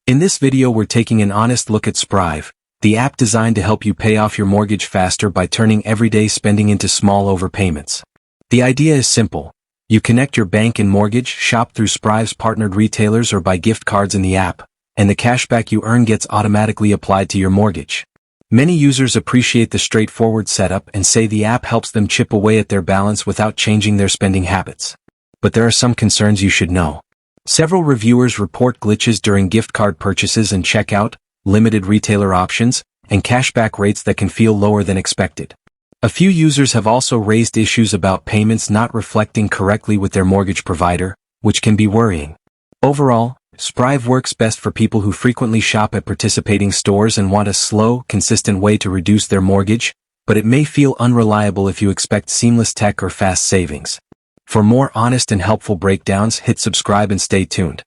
In this video we're taking an honest look at Sprive, the app designed to help you pay off your mortgage faster by turning everyday spending into small overpayments. The idea is simple. You connect your bank and mortgage, shop through Sprive's partnered retailers or buy gift cards in the app, and the cashback you earn gets automatically applied to your mortgage. Many users appreciate the straightforward setup and say the app helps them chip away at their balance without changing their spending habits. But there are some concerns you should know. Several reviewers report glitches during gift card purchases and checkout, limited retailer options, and cashback rates that can feel lower than expected. A few users have also raised issues about payments not reflecting correctly with their mortgage provider, which can be worrying. Overall, Sprive works best for people who frequently shop at participating stores and want a slow, consistent way to reduce their mortgage, but it may feel unreliable if you expect seamless tech or fast savings. For more honest and helpful breakdowns, hit subscribe and stay tuned.